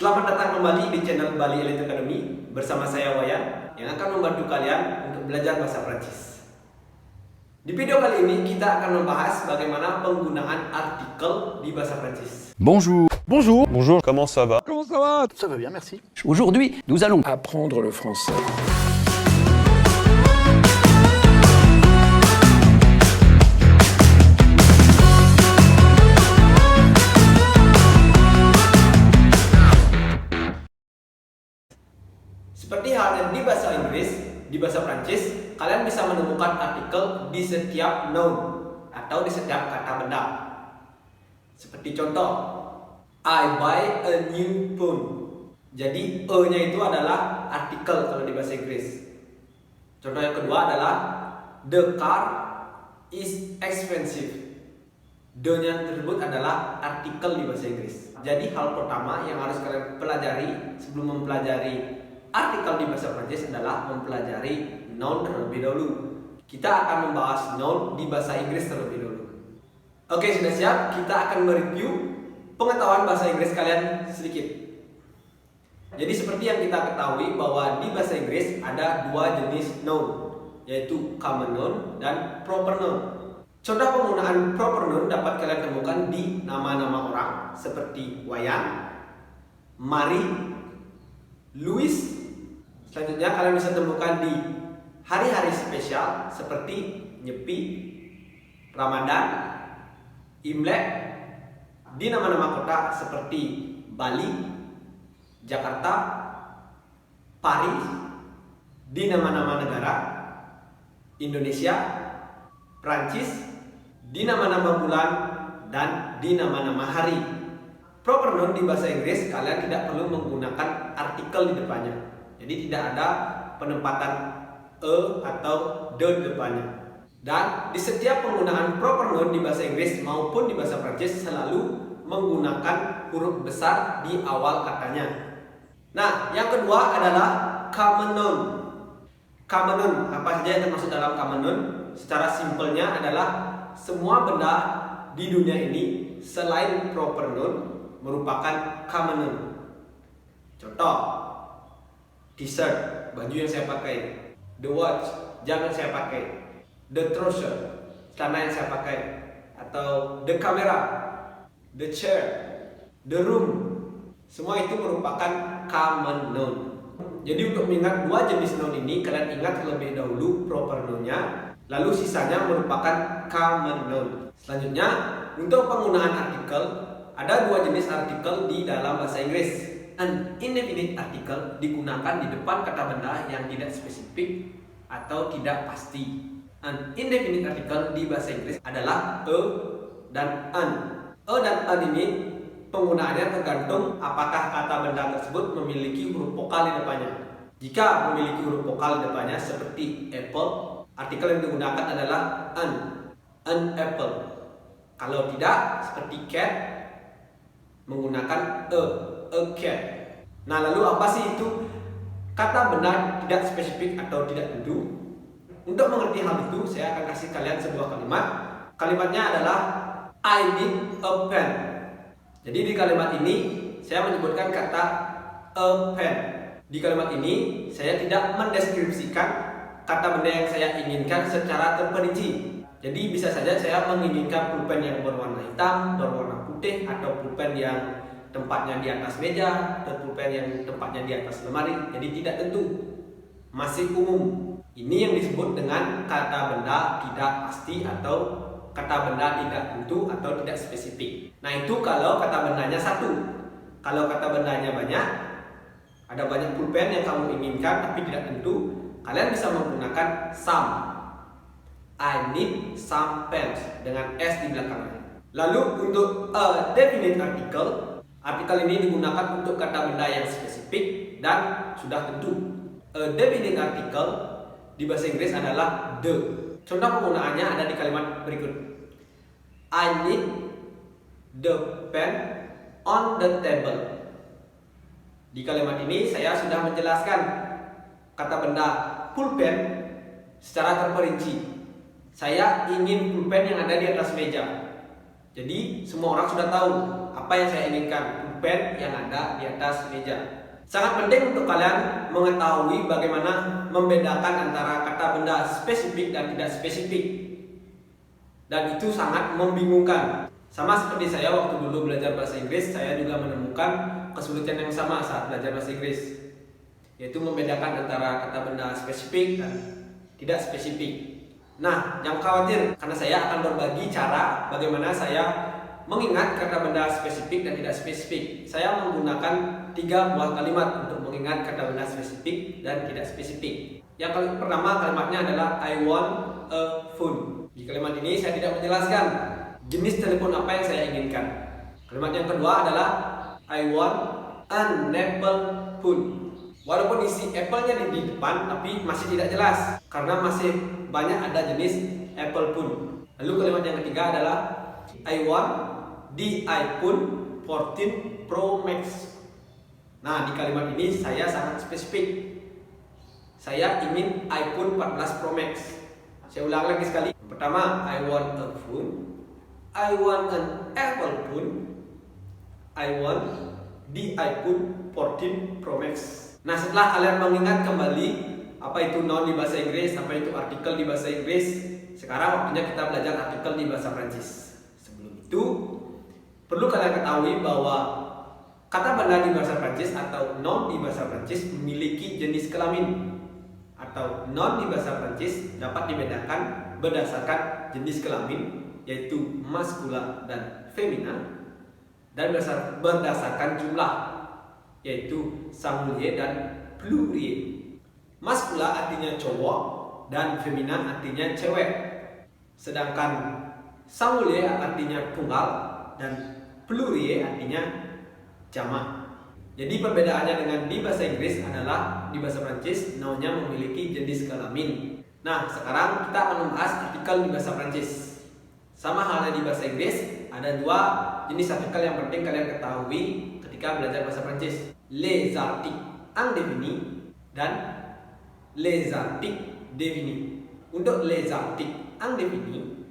Selamat datang kembali di channel Bali Elite Academy bersama saya Wayan yang akan membantu kalian untuk belajar bahasa Prancis. Di video kali ini kita akan membahas bagaimana penggunaan artikel di bahasa Prancis. Bonjour. Bonjour. Bonjour, comment ça va? Comment ça va? Ça va bien, merci. Aujourd'hui, nous allons Apprendre le français. Seperti halnya di bahasa Inggris, di bahasa Prancis, kalian bisa menemukan artikel di setiap noun atau di setiap kata benda. Seperti contoh, I buy a new phone. Jadi E-nya itu adalah artikel kalau di bahasa Inggris. Contoh yang kedua adalah the car is expensive. The-nya tersebut adalah artikel di bahasa Inggris. Jadi hal pertama yang harus kalian pelajari sebelum mempelajari artikel di bahasa Prancis adalah mempelajari noun terlebih dahulu. Kita akan membahas noun di bahasa Inggris terlebih dahulu. Oke, sudah siap? Kita akan mereview pengetahuan bahasa Inggris kalian sedikit. Jadi seperti yang kita ketahui bahwa di bahasa Inggris ada dua jenis noun, yaitu common noun dan proper noun. Contoh penggunaan proper noun dapat kalian temukan di nama-nama orang seperti Wayan, Mari, Louis. Selanjutnya kalian bisa temukan di hari-hari spesial seperti Nyepi, Ramadan, Imlek, di nama-nama kota seperti Bali, Jakarta, Paris, di nama-nama negara Indonesia, Prancis, di nama-nama bulan, dan di nama-nama hari. Proper noun di bahasa Inggris kalian tidak perlu menggunakan artikel di depannya. Jadi tidak ada penempatan e atau de di depannya. Dan di setiap penggunaan proper noun di bahasa Inggris maupun di bahasa Prancis selalu menggunakan huruf besar di awal katanya. Nah, yang kedua adalah common noun. Common noun, apa saja yang termasuk dalam common noun? Secara simpelnya adalah semua benda di dunia ini selain proper noun merupakan common noun. Contoh, t-shirt, baju yang saya pakai. The watch, jam yang saya pakai. The trouser, celana yang saya pakai. Atau the camera, the chair, the room. Semua itu merupakan common noun. Jadi untuk mengingat dua jenis noun ini, kalian ingat terlebih dahulu proper noun-nya, lalu sisanya merupakan common noun. Selanjutnya, untuk penggunaan artikel, ada dua jenis artikel di dalam bahasa Inggris. An indefinite article digunakan di depan kata benda yang tidak spesifik atau tidak pasti. An indefinite article di bahasa Inggris adalah a dan an. A dan an ini penggunaannya tergantung apakah kata benda tersebut memiliki huruf vokal di depannya. Jika memiliki huruf vokal di depannya seperti apple, artikel yang digunakan adalah an apple. Kalau tidak, seperti cat, menggunakan a cat. Nah, lalu apa sih itu kata benda tidak spesifik atau tidak tentu? Untuk mengerti hal itu, saya akan kasih kalian sebuah kalimat. Kalimatnya adalah I need a pen. Jadi di kalimat ini saya menyebutkan kata a pen. Di kalimat ini saya tidak mendeskripsikan kata benda yang saya inginkan secara terperinci. Jadi bisa saja saya menginginkan pulpen yang berwarna hitam, berwarna putih, atau pulpen yang tempatnya di atas meja, atau pulpen yang tempatnya di atas lemari. Jadi tidak tentu, masih umum. Ini yang disebut dengan kata benda tidak pasti atau kata benda tidak tentu atau tidak spesifik. Nah, itu kalau kata bendanya satu. Kalau kata bendanya banyak, ada banyak pulpen yang kamu inginkan tapi tidak tentu, kalian bisa menggunakan some. I need some pens dengan S di belakangnya. Lalu untuk a definite article, artikel ini digunakan untuk kata benda yang spesifik dan sudah tentu. A definite article di bahasa Inggris adalah the. Contoh penggunaannya ada di kalimat berikut. I need the pen on the table. Di kalimat ini saya sudah menjelaskan kata benda pulpen secara terperinci. Saya ingin pulpen yang ada di atas meja. Jadi semua orang sudah tahu apa yang saya inginkan, pulpen yang ada di atas meja. Sangat penting untuk kalian mengetahui bagaimana membedakan antara kata benda spesifik dan tidak spesifik. Dan itu sangat membingungkan. Sama seperti saya waktu dulu belajar bahasa Inggris, saya juga menemukan kesulitan yang sama saat belajar bahasa Inggris, yaitu membedakan antara kata benda spesifik dan tidak spesifik. Nah, jangan khawatir, karena saya akan berbagi cara bagaimana saya mengingat kata benda spesifik dan tidak spesifik. Saya menggunakan 3 buah kalimat untuk mengingat kata benda spesifik dan tidak spesifik. Yang pertama kalimatnya adalah I want a phone. Di kalimat ini saya tidak menjelaskan jenis telepon apa yang saya inginkan. Kalimat yang kedua adalah I want an apple phone. Walaupun isi apple-nya di depan, tapi masih tidak jelas karena masih banyak ada jenis apple phone. Lalu kalimat yang ketiga adalah I want the iPhone 14 Pro Max. Nah, di kalimat ini saya sangat spesifik. Saya ingin iPhone 14 Pro Max. Saya ulang lagi sekali. Pertama, I want a phone. I want an Apple phone. I want the iPhone 14 Pro Max. Nah, setelah kalian mengingat kembali apa itu noun di bahasa Inggris, apa itu artikel di bahasa Inggris, sekarang waktunya kita belajar artikel di bahasa Prancis. Sebelum itu, perlu kalian ketahui bahwa kata benda di bahasa Prancis atau noun di bahasa Prancis memiliki jenis kelamin. Atau noun di bahasa Prancis dapat dibedakan berdasarkan jenis kelamin, yaitu maskula dan femina, dan berdasarkan jumlah, yaitu singulier dan pluriel. Maskula artinya cowok dan femina artinya cewek. Sedangkan singulier artinya tunggal dan pluriel artinya jamak. Jadi perbedaannya dengan di bahasa Inggris adalah di bahasa Prancis nounnya memiliki jenis kelamin. Nah, sekarang kita akan membahas artikel di bahasa Prancis. Sama halnya di bahasa Inggris, ada 2 jenis artikel yang penting kalian ketahui ketika belajar bahasa Prancis. Les articles indéfinis dan les articles définis. Untuk les articles indéfinis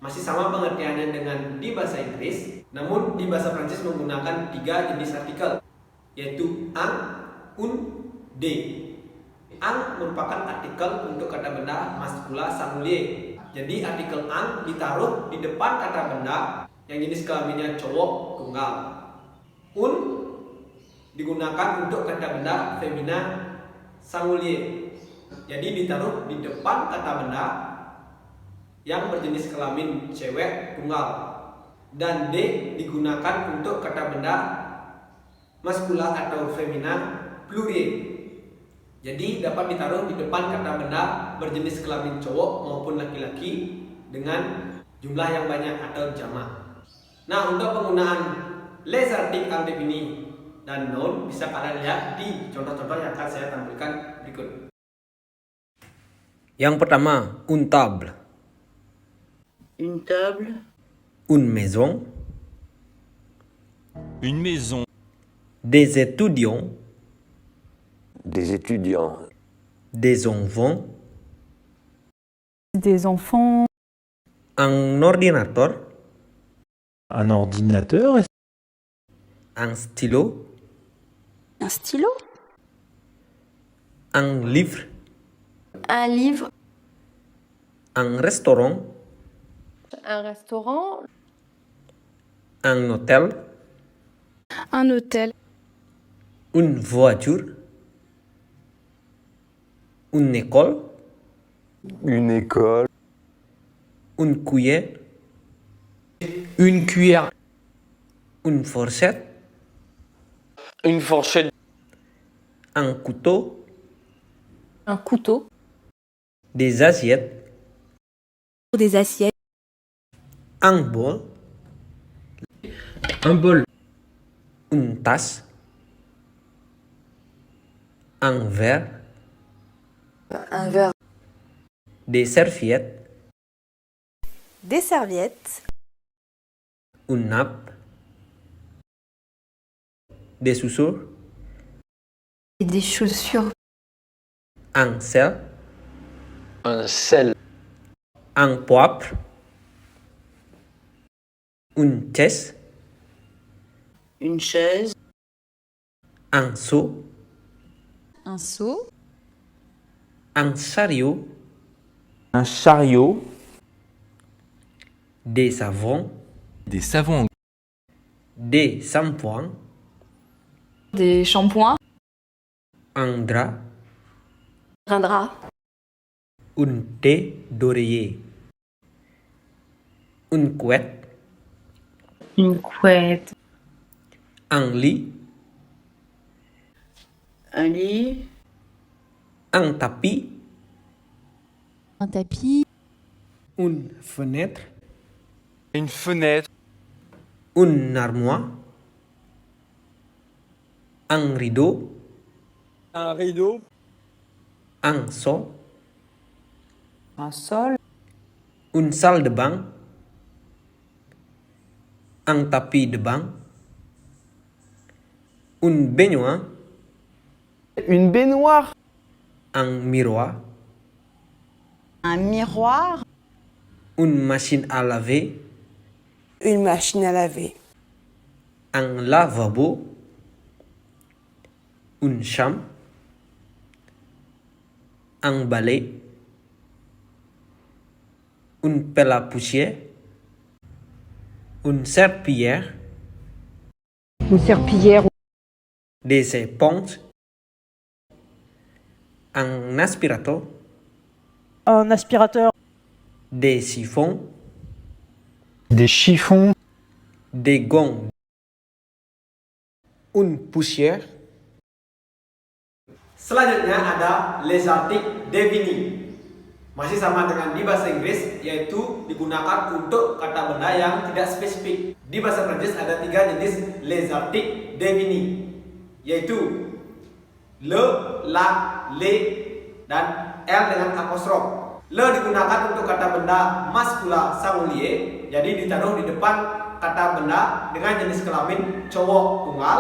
masih sama pengertiannya dengan di bahasa Inggris, namun di bahasa Prancis menggunakan 3 jenis artikel, yaitu un, de. Un merupakan artikel untuk kata benda maskula singulier. Jadi artikel un ditaruh di depan kata benda yang jenis kelaminnya cowok tunggal. Un digunakan untuk kata benda femina singulier. Jadi ditaruh di depan kata benda yang berjenis kelamin cewek tunggal. Dan D digunakan untuk kata benda maskula atau femina pluriel. Jadi dapat ditaruh di depan kata benda berjenis kelamin cowok maupun laki-laki dengan jumlah yang banyak atau jamak. Nah, untuk penggunaan les articles indéfinis dan noun bisa kalian lihat di contoh-contoh yang akan saya tampilkan berikut. Yang pertama, une table. Une table. Une maison. Une maison. Des étudiants. Des étudiants. Des enfants. Des enfants. Un ordinateur. Un ordinateur. Un stylo. Un stylo. Un livre. Un livre. Un restaurant. Un restaurant. Un hôtel. Un hôtel. Une voiture. Une école. Une école. Une cuillère. Une cuillère. Une fourchette. Une fourchette. Un couteau. Un couteau. Des assiettes. Des assiettes. Un bol. Un bol. Une tasse. Un verre. Un verre. Des serviettes. Des serviettes. Une nappe. Des chaussures. Et des chaussures. Un sel. Un sel. Un poivre. Une chaise. Une chaise. Un seau. Un seau. Un chariot. Un chariot. Des savons. Des savons. Des shampoings. Des shampoings. Un drap. Un drap. Une thé d'oreiller. Une couette. Une couette. Un lit. Un lit. Un tapis. Un tapis. Une fenêtre. Une fenêtre. Une armoire. Un rideau. Un rideau. Un sol. Un sol. Une salle de bain. Un tapis de bain. Une baignoire. Une baignoire. Un miroir. Un miroir. Une machine à laver. Une machine à laver. Un lavabo. Une chambre. Un balai. Une pelle à poussière. Une serpillière. Une serpillière. Des éponges. Un aspirateur. Un aspirateur. Des chiffons. Des chiffons. Des gants. Une poussière. Selanjutnya ada les articles définis. Masih sama dengan di bahasa Inggris, yaitu digunakan untuk kata benda yang tidak spesifik. Di bahasa Prancis ada 3 jenis les articles définis, yaitu le, la, le, dan l dengan apostrof. Le digunakan untuk kata benda maskula singulier, jadi ditaruh di depan kata benda dengan jenis kelamin cowok tunggal.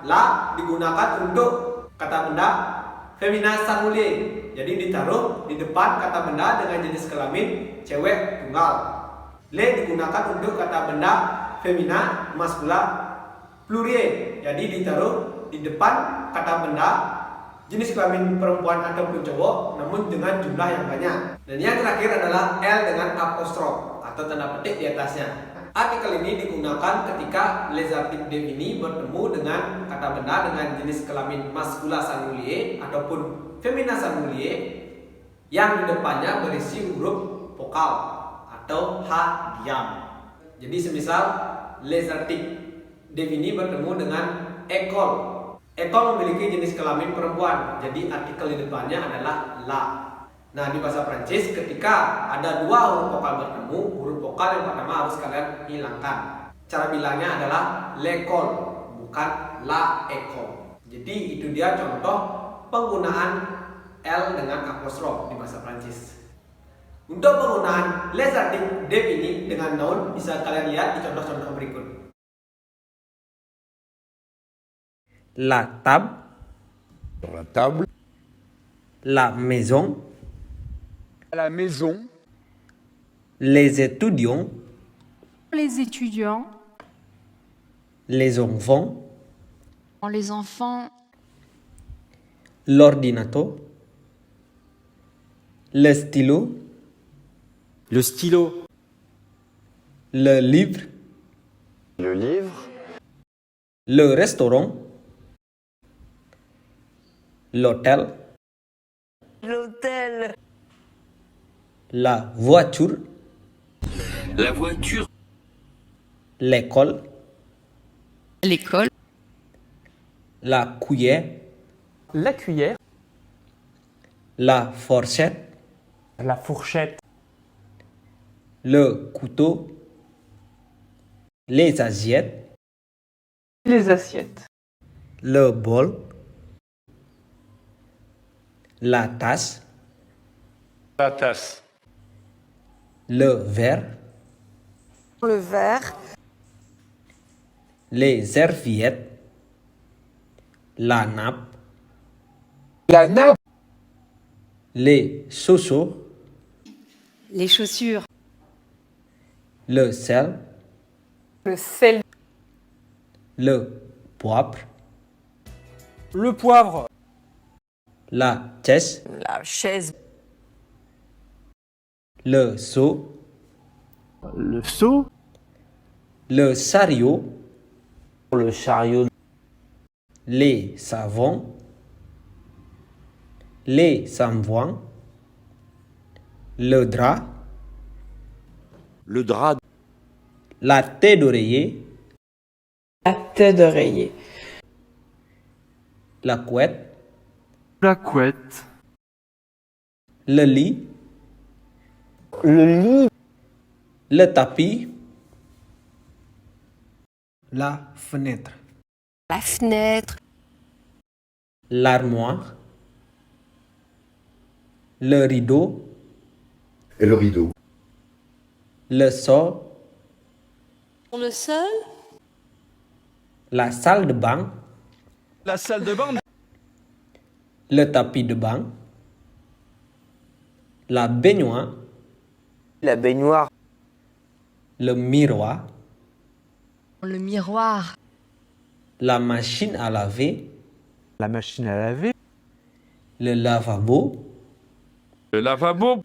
La digunakan untuk kata benda femina singulier, jadi ditaruh di depan kata benda dengan jenis kelamin cewek tunggal. Le digunakan untuk kata benda femina maskula pluriel, jadi ditaruh di depan kata benda jenis kelamin perempuan ataupun cowok namun dengan jumlah yang banyak. Dan yang terakhir adalah L dengan apostrof atau tanda petik di atasnya. Artikel ini digunakan ketika les articles définis bertemu dengan kata benda dengan jenis kelamin maskula singulier ataupun femina singulier yang di depannya berisi huruf vokal atau H diam. Jadi semisal les articles définis bertemu dengan école. École memiliki jenis kelamin perempuan, jadi artikel di depannya adalah la. Nah, di bahasa Prancis ketika ada 2 huruf vokal bertemu, huruf vokal yang pertama harus kalian hilangkan. Cara bilangnya adalah l'école, bukan la école. Jadi itu dia contoh penggunaan L dengan apostrof di bahasa Prancis. Untuk penggunaan les articles définis dengan noun bisa kalian lihat di contoh-contoh berikut. La table. Sur la table. La maison. La maison. Les étudiants. Les étudiants. Les enfants. Les enfants. L'ordinateur. Le stylo. Le stylo. Le livre. Le livre. Le restaurant. L'hôtel. L'hôtel. La voiture. La voiture. L'école. L'école. La cuillère. La cuillère. La fourchette. La fourchette. Le couteau. Les assiettes. Les assiettes. Le bol. La tasse. La tasse. Le verre. Le verre. Les serviettes. La nappe. La nappe. Les chaussures. Les chaussures. Le sel. Le sel. Le poivre. Le poivre. La chaise. La chaise. Le seau. Le seau. Le chariot. Le chariot. Les savons. Les shampoings. Le drap. Le drap. La tête d'oreiller. La tête d'oreiller. La couette. La couette. Le lit. Le lit. Le tapis. La fenêtre. La fenêtre. L'armoire. Le rideau. Et le rideau. Le sol. Le sol. La salle de bain. La salle de bain. Le tapis de bain. La baignoire. La baignoire. Le miroir. Le miroir. La machine à laver. La machine à laver. Le lavabo. Le lavabo.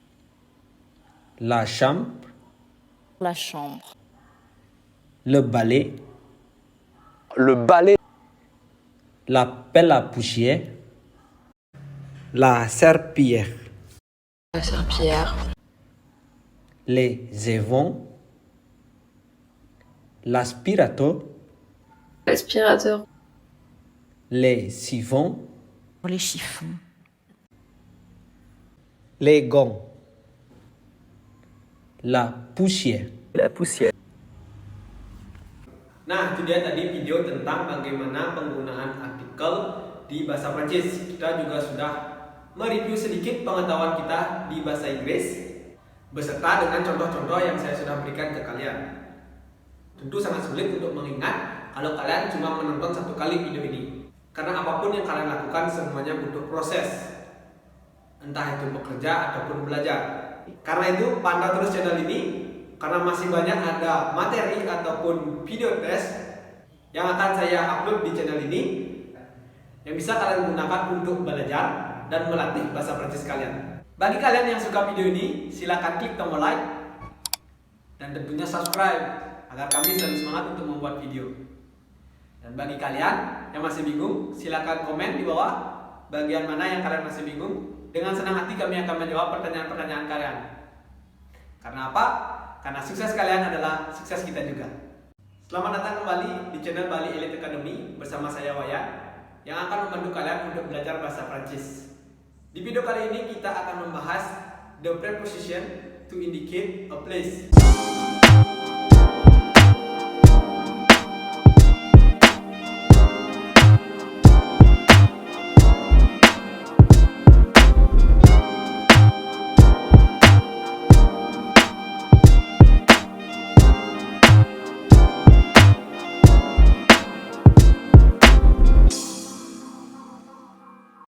La chambre. La chambre. Le balai. Le balai. La pelle à poussière. La serpillière. La serpillière. Les évents. L'aspirateur. L'aspirateur. Les siphons. Pour les chiffons. Les gants. La poussière. La poussière. Nah, itu dia tadi video tentang bagaimana penggunaan artikel di bahasa Prancis. Kita juga sudah mereview sedikit pengetahuan kita di bahasa Inggris beserta dengan contoh-contoh yang saya sudah berikan ke kalian. Tentu sangat sulit untuk mengingat kalau kalian cuma menonton satu kali video ini. Karena apapun yang kalian lakukan semuanya butuh proses. Entah itu bekerja ataupun belajar. Karena itu pantau terus channel ini, karena masih banyak ada materi ataupun video tes yang akan saya upload di channel ini yang bisa kalian gunakan untuk belajar dan melatih bahasa Prancis kalian. Bagi kalian yang suka video ini, silakan klik tombol like dan tentunya subscribe agar kami selalu semangat untuk membuat video. Dan bagi kalian yang masih bingung, silakan komen di bawah bagian mana yang kalian masih bingung. Dengan senang hati kami akan menjawab pertanyaan-pertanyaan kalian. Karena apa? Karena sukses kalian adalah sukses kita juga. Selamat datang kembali di channel Bali Elite Academy bersama saya Wayan yang akan membantu kalian untuk belajar bahasa Prancis. Di video kali ini kita akan membahas the preposition to indicate a place.